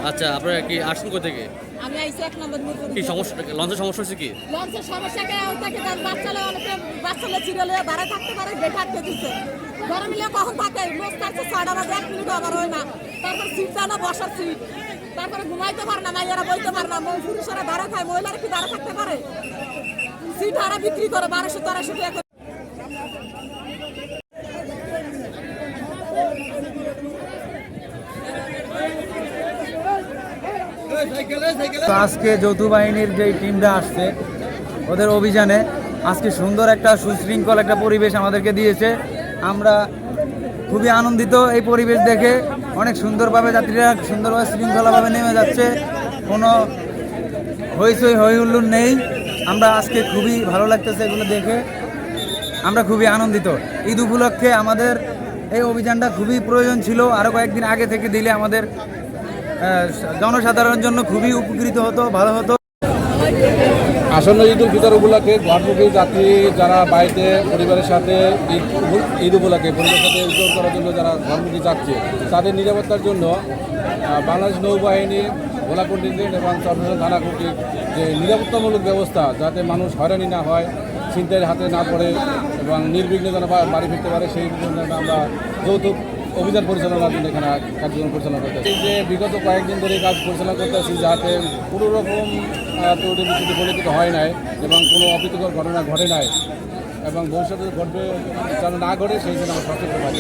আচ্ছা, আপনারা কি আসছেন কোথা থেকে? আমি আইছি 1 নম্বর মিরপুর। কি সমস্যা, লঞ্চের সমস্যা হচ্ছে কি? লঞ্চের সমস্যা কে ওটাকে বাচ্চালে ছিড়লে দাঁড়ায় থাকতে পারে, বেটা আটকে দিচ্ছে। গরম মিলে কখন থাকে লোক কাছে 6টা বাজে 1 মিনিট আবার হয় না। তারপর সিটটা না বসার সিট, তারপরে ঘুমাইতে পারে না, মাইয়ারা বইতে পারে না, পুরুষেরা দাঁড়া খায়, মহিলারা কি দাঁড়া থাকতে পারে? সিট হারা বিক্রি করে 1200-1300 টাকা। তো আজকে যৌথ বাহিনীর যে টিমটা আসছে ওদের অভিযানে আজকে সুন্দর একটা সুশৃঙ্খল একটা পরিবেশ আমাদেরকে দিয়েছে। আমরা খুবই আনন্দিত এই পরিবেশ দেখে। অনেক সুন্দরভাবে যাত্রীরা সুন্দরভাবে শৃঙ্খলাভাবে নেমে যাচ্ছে, কোনো হইচই হই হুল্লোড় নেই। আমরা আজকে খুবই ভালো লাগতেছে এগুলো দেখে, আমরা খুবই আনন্দিত। ঈদ উপলক্ষে আমাদের এই অভিযানটা খুবই প্রয়োজন ছিল, আরও কয়েকদিন আগে থেকে দিলে আমাদের জনসাধারণের জন্য খুবই উপকৃত হতো, ভালো হতো। আসন্ন ঈদ উল ফিতর উপলক্ষে ঘরমুখী যাত্রী যারা বাড়িতে পরিবারের সাথে ঈদ উপলক্ষে পরিবারের সাথে উদযাপন করার জন্য যারা ঘরমুখী যাচ্ছে তাদের নিরাপত্তার জন্য বাংলাদেশ নৌবাহিনী, ভোলা কন্টিনজেন্ট এবং চট্টগ্রাম থানা কর্তৃক যে নিরাপত্তামূলক ব্যবস্থা, যাতে মানুষ হয়রানি না হয়, ছিনতাইয়ের হাতে না পড়ে এবং নির্বিঘ্নে যেন বাড়ি ফিরতে পারে, সেই জন্য আমরা যৌথ অভিযান পরিচালনার জন্য এখানে কার্যক্রম পরিচালনা করতেছি। এই যে বিগত কয়েকদিন ধরে কাজ পরিচালনা করতেছি, যাতে কোনো রকম ত্রুটি বিচ্যুতি পরিচিত হয় নাই এবং কোনো অপ্রীতিকর ঘটনা ঘটে নাই এবং ভবিষ্যতে ঘটবে যেন না ঘটে সেই জন্য আমরা সচেতন পারি।